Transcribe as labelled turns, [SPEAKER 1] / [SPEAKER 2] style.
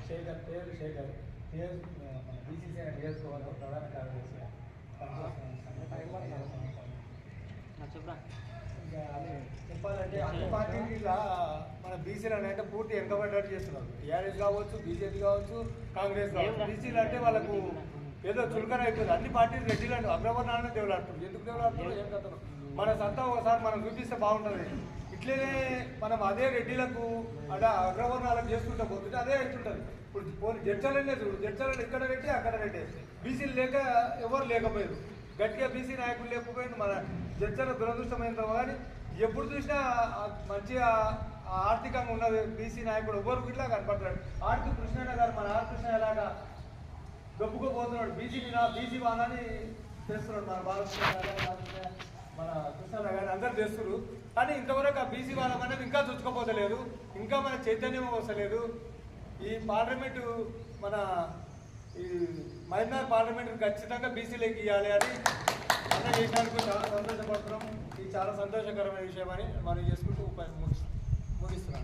[SPEAKER 1] శేఖర్ పేరు శేఖర్ మన బీసీసీ నియోజకవర్గం ప్రధాన కార్యదర్శి చెప్పాలంటే అన్ని పార్టీలు ఇలా మన బీసీలు అంటే పూర్తి వెనుకబడ్డట్టు చేస్తున్నారు. టీఆర్ఎస్ కావచ్చు, బీజేపీ కావచ్చు, కాంగ్రెస్ కావచ్చు. బీసీలు అంటే వాళ్ళకు ఏదో చులకన అయిపోయింది. అన్ని పార్టీలు రెడ్డిలు అంటే అగ్రవర్ణాలనే దేవులాడుతున్నారు. ఎందుకు దేవులాడుతున్నారు ఏం కథను మన సత్తా ఒకసారి మనం చూపిస్తే బాగుంటుంది. ఇట్లనే మనం అదే రెడ్డిలకు అంటే అగ్రవర్ణాలకు చేసుకుంటూ పోతుంటే అదే అవుతుంటుంది. ఇప్పుడు పోనీ జడ్చలనే చూడు, జడ్చలను ఇక్కడ పెట్టి అక్కడ పెట్టి బీసీలు లేక ఎవరు లేకపోయారు. గట్టిగా బీసీ నాయకులు లేకపోయింది. మన జడ్చల దురదృష్టమైందో కానీ ఎప్పుడు చూసినా మంచిగా ఆర్థికంగా ఉన్నది బీసీ నాయకుడు ఎవరు ఇట్లా కనపడతాడు. ఆర్కి కృష్ణయ్య గారు మన ఆర్ కృష్ణ ఎలాగా గొప్పపోతున్నాడు. బీసీ వానని చేస్తున్నాడు మన బాలకృష్ణ మన కృష్ణ గారు అందరు చేస్తున్నారు. కానీ ఇంతవరకు ఆ బీసీ వాళ్ళ అనేది ఇంకా చూసుకోపోతలేదు. ఇంకా మన చైతన్యం వస్తలేదు. ఈ పార్లమెంటు మన ఈ మైనార్ పార్లమెంట్ ఖచ్చితంగా బీసీలోకి ఇవ్వాలి అని అన్న చేసినందుకు చాలా సంతోషపడుతున్నాం. ఇది చాలా సంతోషకరమైన విషయం అని మనం చేసుకుంటూ ముగిస్తున్నాం.